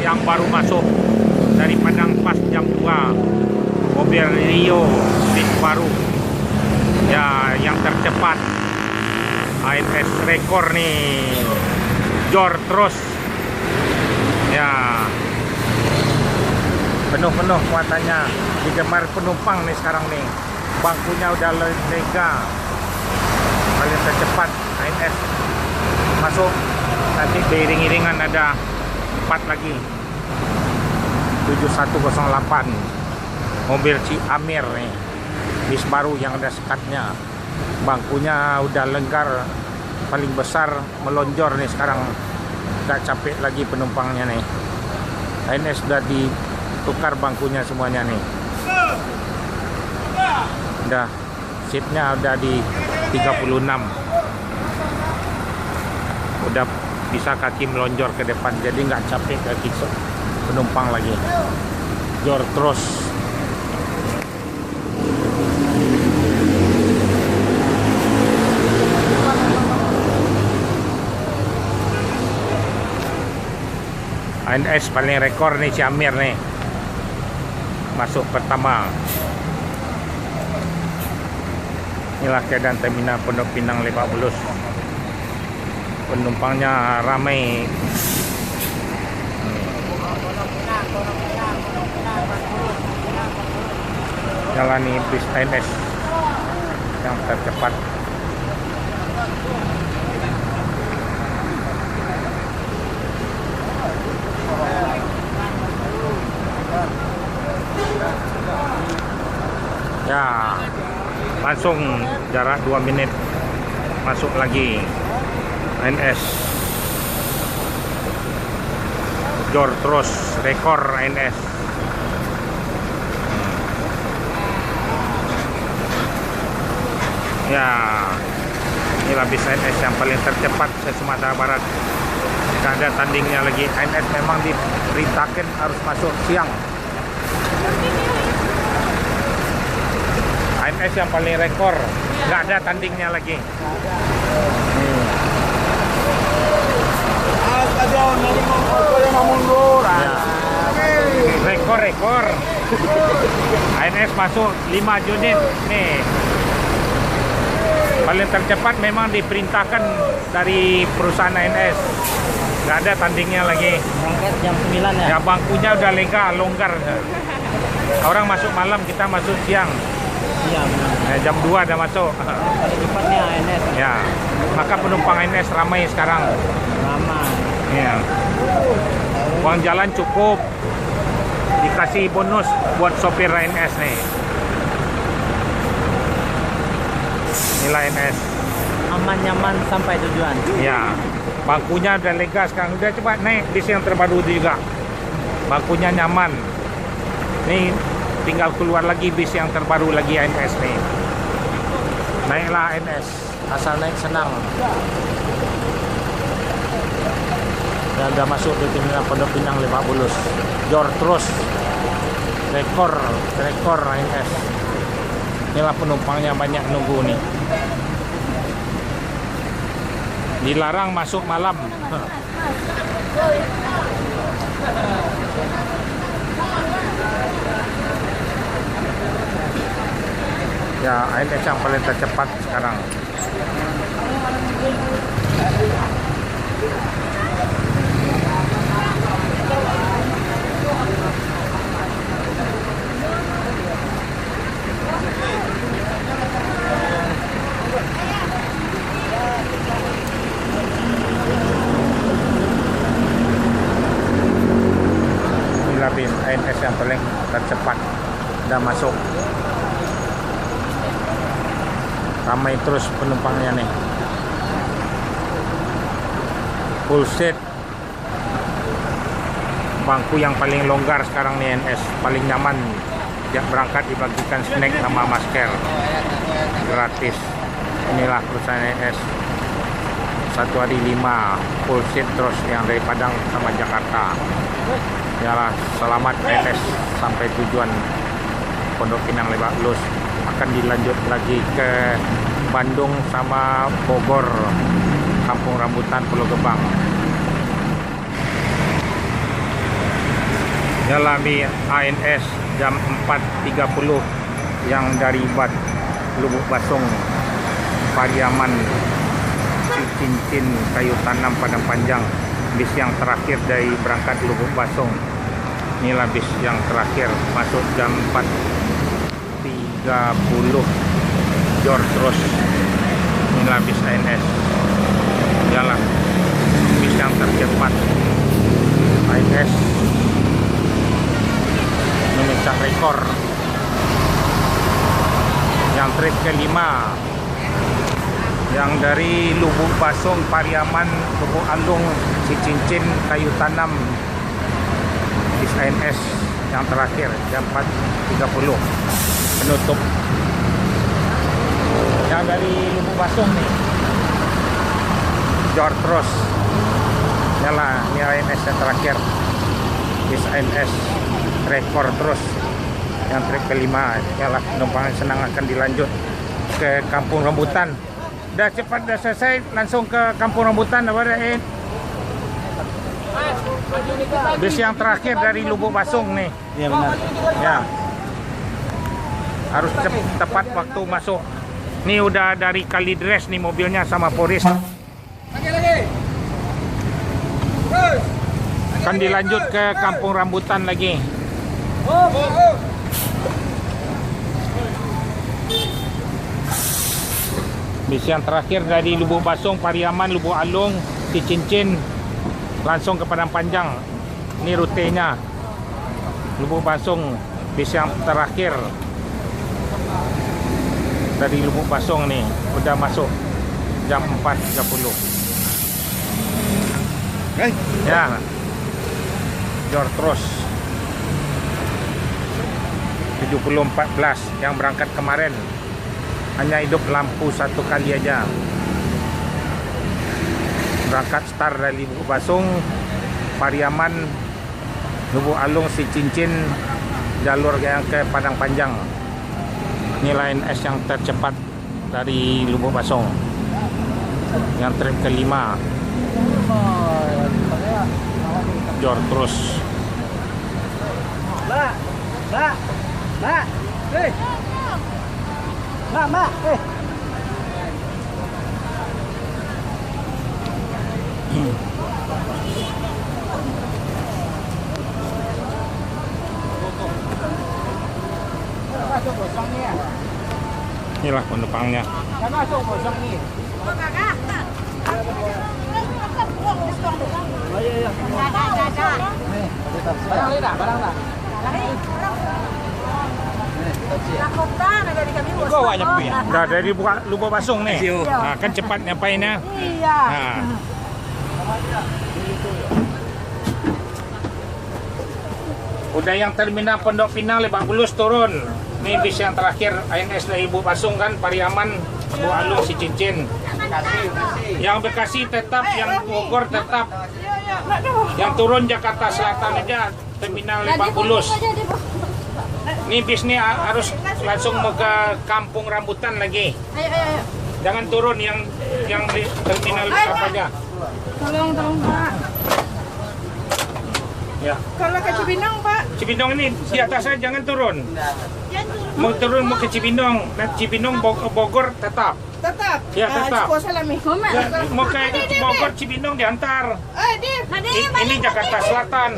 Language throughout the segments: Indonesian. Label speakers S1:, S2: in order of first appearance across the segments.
S1: yang baru masuk dari Padang Pas jam 2, mobil Rio bis baru ya, yang tercepat ANS rekor nih, jor terus ya, penuh muatannya, digemar penumpang nih sekarang nih, bangkunya udah lega, paling tercepat ANS masuk. Nanti beriring-iringan ada 4 lagi, 7108 mobil Ciamir nih, bis baru yang ada sekatnya, bangkunya udah lenggar, paling besar melonjor nih sekarang, nggak capek lagi penumpangnya nih. ANS sudah ditukar bangkunya semuanya nih, udah seatnya udah di 36, udah bisa kaki melonjor ke depan, jadi nggak capek kaki penumpang lagi, jor terus. ANS paling rekor nih Ciamir nih, masuk pertama. Inilah keadaan terminal Pondok Pinang Lebak Bulus, penumpangnya ramai. Jalani bis ANS yang tercepat. Ya, langsung jarak 2 menit masuk lagi ANS, jor terus, rekor ANS. Ya, inilah bis ANS yang paling tercepat se Sumatera Barat, tidak ada tandingnya lagi. ANS memang diperintahkan harus masuk siang. ANS yang paling rekor, nggak ada tandingnya lagi. Rekor ANS masuk 5 unit nih, paling tercepat memang diperintahkan dari perusahaan ANS, nggak ada tandingnya lagi.
S2: Berangkat jam 9 ya?
S1: Ya, bangkunya udah lega, longgar. Orang masuk malam, kita masuk siang.
S2: Iya benar.
S1: Jam 2 udah masuk.
S2: Paling cepatnya ANS.
S1: Ya, maka penumpang ANS ramai sekarang.
S2: Ramai.
S1: Ya. Uang jalan cukup, dikasih bonus buat sopir ANS nih. Inilah ANS.
S2: Aman nyaman sampai tujuan.
S1: Ya, bangkunya udah lega sekarang. Udah coba naik bis yang terbaru juga, bangkunya nyaman. Nih tinggal keluar lagi bis yang terbaru lagi ANS nih. Naiklah ANS, asal naik senang. Dan udah masuk di terminal Pondok Pinang Lebak Bulus, jor terus, rekor ANS. Inilah penumpangnya banyak nunggu nih. Dilarang masuk malam. Ya, ANS yang paling tercepat sekarang. Inilah bis ANS yang paling tercepat, udah masuk. Ramai terus penumpangnya nih, full seat, bangku yang paling longgar sekarang nih ANS, paling nyaman. Sejak berangkat dibagikan snack sama masker gratis. Inilah perusahaan ANS, 1 hari 5 full seat terus, yang dari Padang sama Jakarta. Yalah, selamat ANS sampai tujuan Pondok Pinang Lebak Bulus. Akan dilanjut lagi ke Bandung sama Bogor, Kampung Rambutan, Pulau Gebang. Jalani ANS jam 4.30 yang dari Lubuk Basong, Pariaman, Cincin, Kayu Tanam, Padang Panjang. Bis yang terakhir dari berangkat Lubuk Basong. Inilah bis yang terakhir masuk jam 4.30 Jor terus. Inilah bis ANS. Jalan bis yang tercepat ANS memecah rekor. Yang trip kelima yang dari Lubuk Basong, Pariaman, Lubuk Alung, Cincin, Kayu Tanam, bis ANS yang terakhir jam 4.30 penutup. Yang dari Lubuk Basong nih Jor terus. Nyala, ini ANS yang terakhir, bis ANS rekor terus. Yang trip kelima, nyala, penumpang senang akan dilanjut ke Kampung Rambutan. Dah cepat, dah selesai, langsung ke Kampung Rambutan. Apa dah, bis yang terakhir dari Lubuk Basong nih.
S2: Iya benar.
S1: Ya, harus tepat waktu masuk. Nih udah dari Kalidres nih mobilnya sama Polis. Kan dilanjut ke Kampung Rambutan lagi. Bis yang terakhir dari Lubuk Basong, Pariaman, Lubuk Alung, Cincin, langsung ke Padang Panjang. Ini rutenya Lubuk Basong, bis yang terakhir dari Lubuk Basong nih udah masuk jam 4.30. Ya, Jor terus 7014 yang berangkat kemarin hanya hidup lampu satu kali aja. Berangkat start dari Lubuk Basong, Pariaman, Lubuk Alung, Cincin, jalur yang ke Padang Panjang. Nilai ANS yang tercepat dari Lubuk Basong yang trip kelima. Jor terus.
S2: Mbak, Mbak,
S1: Inilah penumpangnya. Udah dari Lubuk Basong nih. Nah, kan cepat nyampainnya.
S3: Iya.
S1: Nah. Udah yang terminal Pondok Pinang Lebak Bulus turun. Ini bis yang terakhir ANS dari Lubuk Basong kan, Pariaman, Lubuk Alung, Cincin. Yang Bekasi tetap, yang Bogor tetap. Yang turun Jakarta Selatan aja terminal Lebak Bulus. Ini bis nih harus langsung mau ke Kampung Rambutan lagi.
S3: Ayo.
S1: Jangan turun yang di terminal apa aja.
S3: Tolong Pak.
S1: Ya.
S3: Kalau ke Cibinong Pak.
S1: Cibinong ini di atasnya jangan turun. Mau turun mau ke Cibinong, nah Cibinong Bogor tetap.
S3: Tetap.
S1: Ya tetap. Ya, mau ke Bogor Cibinong diantar. Ini Jakarta Selatan.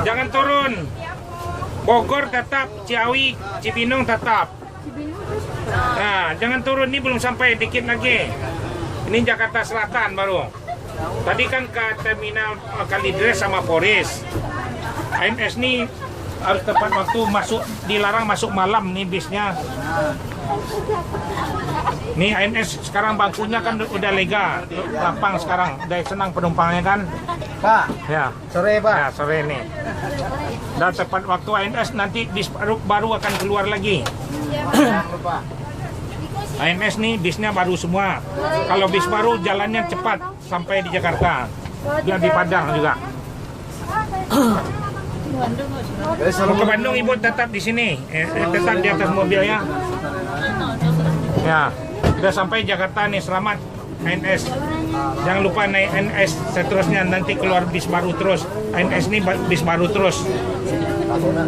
S1: Jangan turun. Bogor tetap, Ciawi, Cibinong tetap. Nah, jangan turun, ini belum sampai, dikit lagi. Ini Jakarta Selatan baru. Tadi kan ke terminal Kalidres sama Polis. ANS ini harus tepat waktu masuk, dilarang masuk malam nih bisnya. Nih ANS sekarang bangkunya kan udah lega, lapang sekarang, udah senang penumpangnya kan.
S2: Pak,
S1: Ya,
S2: sore Pak.
S1: ya sore nih. Dan tepat waktu ANS nanti bis baru akan keluar lagi. ANS nih bisnya baru semua. Kalau bis baru jalannya cepat sampai di Jakarta. Dia di Padang juga. Mau ke Bandung ibu tetap di sini, tetap di atas mobilnya. Ya, udah sampai Jakarta nih, selamat. ANS. Jangan lupa naik ANS seterusnya, nanti keluar bis baru terus. ANS ini bis baru terus.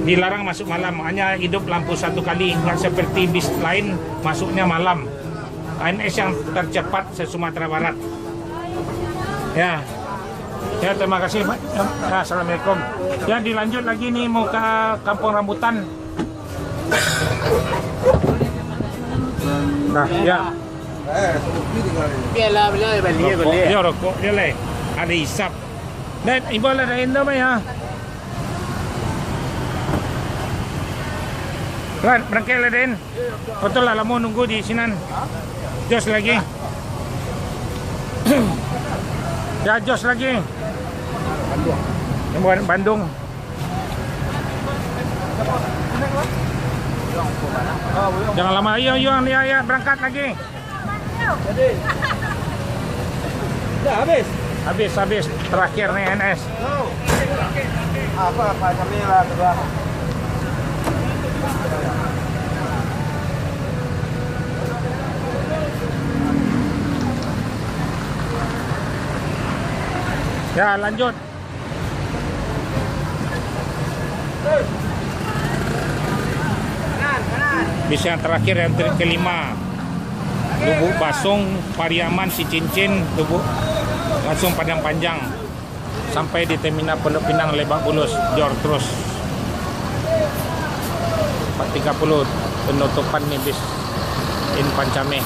S1: Dilarang masuk malam, hanya hidup lampu satu kali, nggak seperti bis lain masuknya malam. ANS yang tercepat se-Sumatera Barat. Ya. Ya, terima kasih Pak. Ya, assalamualaikum. Ya, dilanjut lagi nih mau ke Kampung Rambutan. Nah, ya.
S2: Biarlah beliau balik
S1: Rokok, dia rokok dia lah. Ada hisap. Dan ibu lah dah enda mai ha. Kan berangkat lah Den. Betul lah lama nunggu di sinan. Jos lagi. Ya jos lagi. Bandung. Jangan lama, ayo ya berangkat lagi.
S2: Dah habis.
S1: Habis terakhir nih NS.
S2: Apa kami lah berdua.
S1: Ya lanjut. Bis yang terakhir yang kelima, Lubuk Basung, Pariaman, Cicincin, Lubuk langsung Padang Panjang sampai di terminal Pondok Pinang Lebak Bulus, Jor terus 4.30 penutupan nih bis in Pancame.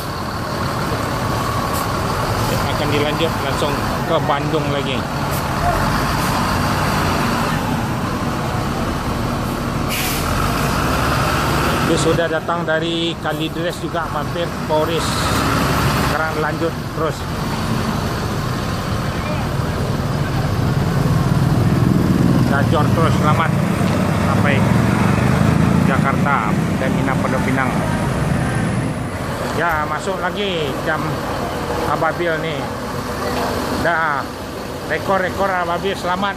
S1: Akan dilanjut langsung ke Bandung lagi. Bis sudah datang dari Kalidres juga mampir Polres. Sekarang lanjut terus. Gajor terus selamat sampai Jakarta terminal Pondok Pinang. Ya masuk lagi jam Ababil nih. Dah rekor Ababil selamat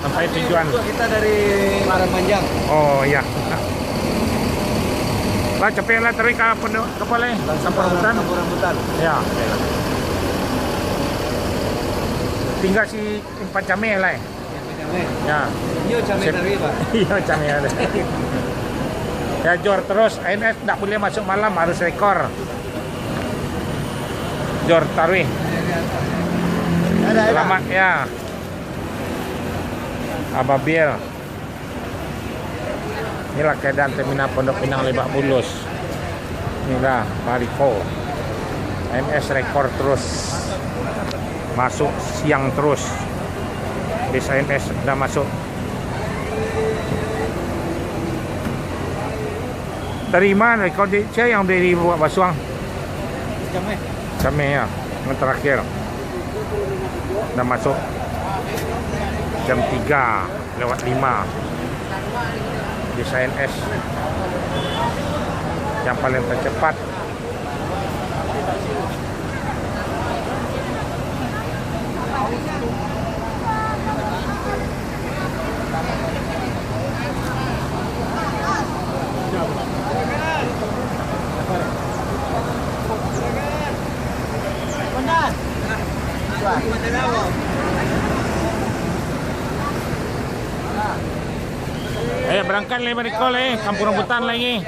S1: sampai tujuan.
S2: Kita dari Padang Panjang.
S1: Oh iya. Lah cepet lah tarik ke boleh Kampung Rambutan.
S2: Kampung Rambutan.
S1: Ya. Tinggal si Pancame lah. Ya.
S2: Yo Came tadi, Pak.
S1: Iya Came ada. Ya Jor terus ANS tak boleh masuk malam, harus rekor. Jor Tarwih. Selamat ya. Ababil. Inilah keadaan terminal Pondok Pinang Lebak Bulus. Inilah Mariko. ANS rekor terus. Masuk siang terus. Bis ANS sudah masuk. Dari mana? Kau saya yang dari Buat Basuang. Came ya. Yang terakhir. Sudah masuk. Jam 3:05. Di ANS yang paling tercepat. Berangkat lagi Mariko Kampung Rambutan lagi.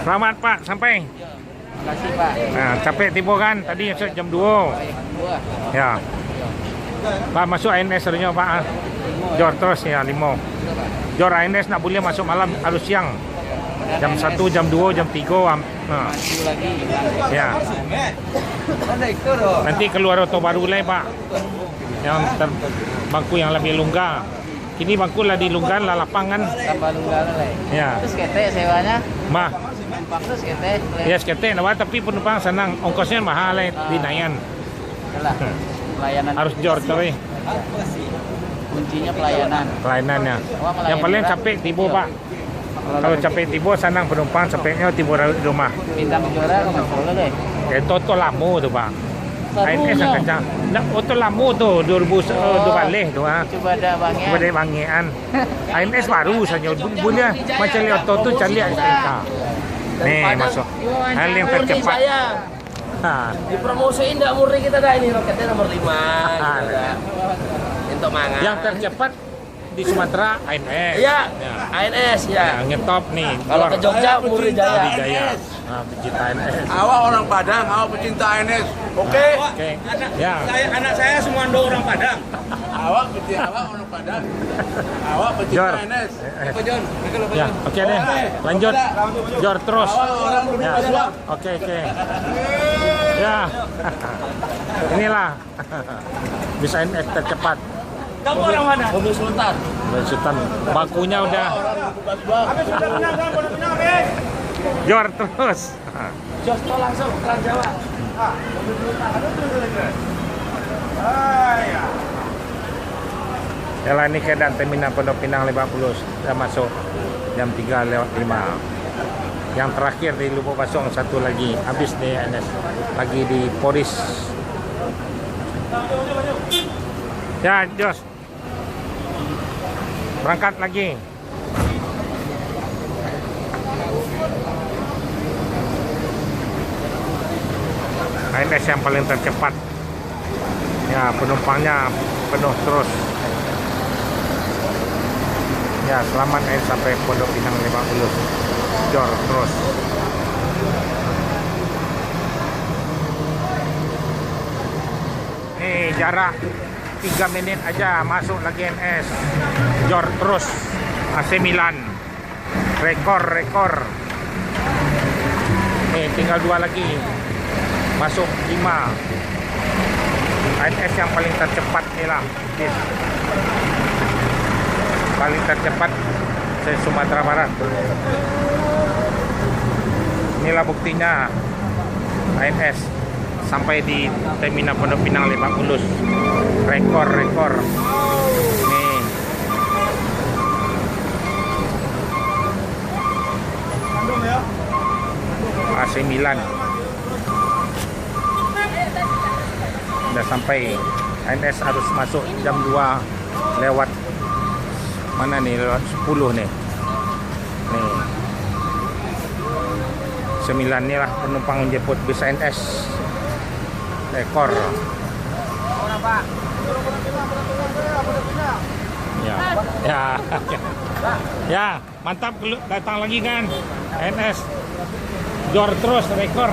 S1: Selamat Pak, sampai.
S2: Terima kasih Pak.
S1: Nah, capek tiba kan tadi jam 2. Ya. Pak masuk ANS serunya Pak. Jor terus ya 5. Jor ANS nak boleh masuk malam, harus siang. Jam 1, jam 2, jam 3. Nah. Ya. Nanti keluar auto baru lagi Pak. Yang bangku yang lebih longgar. Ini bangku lah dilunggan lah lapangan.
S2: Tambah lunggar lah.
S1: Ya.
S2: Terus ketek sewanya?
S1: Mah.
S2: Terus ketek.
S1: Ya ketek nah, tapi penumpang senang, ongkosnya mahal di Nayan.
S2: Yalah. Pelayanan
S1: Harus jor terus.
S2: Kuncinya pelayanan.
S1: Pelayanannya. Yang paling capek tiba Pak. Kalau capek tiba senang penumpang, capeknya tiba di rumah.
S2: Bintang juara ke Mansolo deh.
S1: Itu lama tu Pak. ANS yang kencang. Nah, auto lampu tuh 2000 balik tuh ah.
S2: Coba ada bangnya.
S1: Coba deh bangian. ANS baru saja bunyinya macam auto tuh cari STNK. Nih masuk. Hal yang tercepat. Ha.
S4: Dipromosiin dah murni kita dah ini roketnya nomor 5 gitu dah. Untuk mangan.
S1: Yang tercepat di Sumatera ANS.
S4: Iya, ANS ya.
S1: Yang ngetop nih.
S4: Kalau ke Jogja Muri Jaya.
S1: Jaya. Nah, pecinta ANS.
S5: Awak orang Padang, awak pecinta ANS. Oke.
S1: Oke. Ya.
S5: Anak saya semua orang Padang. Awak pecinta orang Padang. Awak pecinta
S1: Jor.
S5: ANS.
S4: John,
S1: Ya, oke deh. Lanjut. Jor terus. Ya. Oke. Ya. Inilah. Bisa ANS tercepat.
S4: kamu orang mana? Mobil Sultan.
S1: Sultan. Bakunya udah. Jor terus.
S4: Josto langsung Trans Jawa.
S1: Yalah ini keadaan terminal Pondok Pinang 50 sudah masuk jam 3:05. Yang terakhir di Lubuk Basong satu lagi habis di ANS lagi di Polis. Ya Jos, berangkat lagi. ANS yang paling tercepat. Ya penumpangnya penuh terus. Ya selamat sampai Pondok Pinang 50. Jor terus. Nih jarak 3 menit aja masuk lagi ANS. Jor terus. AC Milan. Rekor. Nih tinggal 2 lagi. Masuk 5. ANS yang paling tercepat nih lah. Paling tercepat se Sumatera Barat. Inilah buktinya ANS sampai di terminal Pondok Pinang 50. Rekor. Nih. AC Milan. Udah sampai. ANS harus masuk jam 2 lewat mana nih, lewat 10 nih. Nih 9 nih lah penumpang menjemput bis ANS. Rekor. Ya mantap datang lagi kan ANS. Jor terus rekor.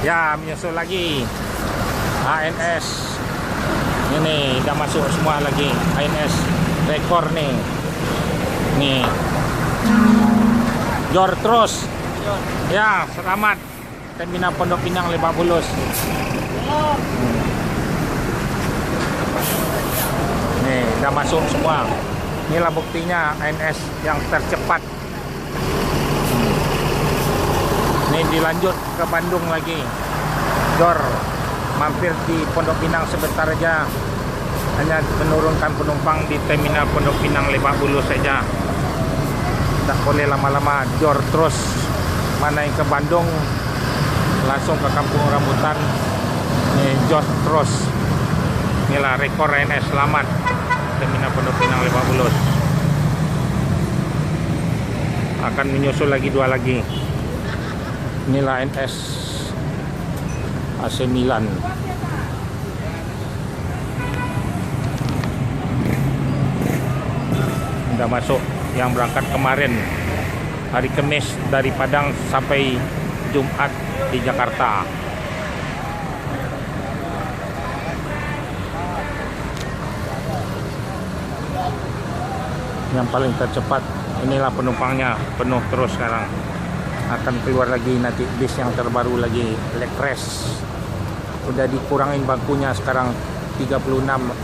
S1: Ya menyusul lagi ANS. Ini udah masuk semua lagi ANS. Rekor nih. Nih. Jor terus. Ya, selamat terminal Pondok Pinang 50. Nih, udah masuk semua. Inilah buktinya ANS yang tercepat. Nih dilanjut ke Bandung lagi. Jor mampir di Pondok Pinang sebentar aja. Hanya menurunkan penumpang di terminal Pondok Pinang 50 saja. Tak boleh lama-lama. Jor terus. Mana yang ke Bandung langsung ke Kampung Rambutan. Nih jor terus. Inilah rekor ANS selamat terminal Pondok Pinang 50. Akan menyusul lagi 2 lagi. Inilah ANS AC Milan. Udah masuk yang berangkat kemarin hari Kamis dari Padang sampai Jumat di Jakarta. Yang paling tercepat inilah penumpangnya penuh terus sekarang. Akan keluar lagi nanti bis yang terbaru lagi Lekres. Udah dikurangin bangkunya sekarang 36,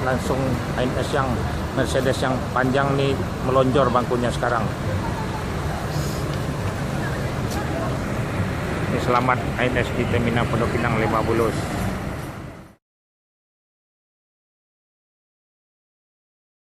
S1: langsung ANS yang Mercedes yang panjang nih melonjor bangkunya sekarang. Ini selamat ANS di terminal Pondok Pinang 50.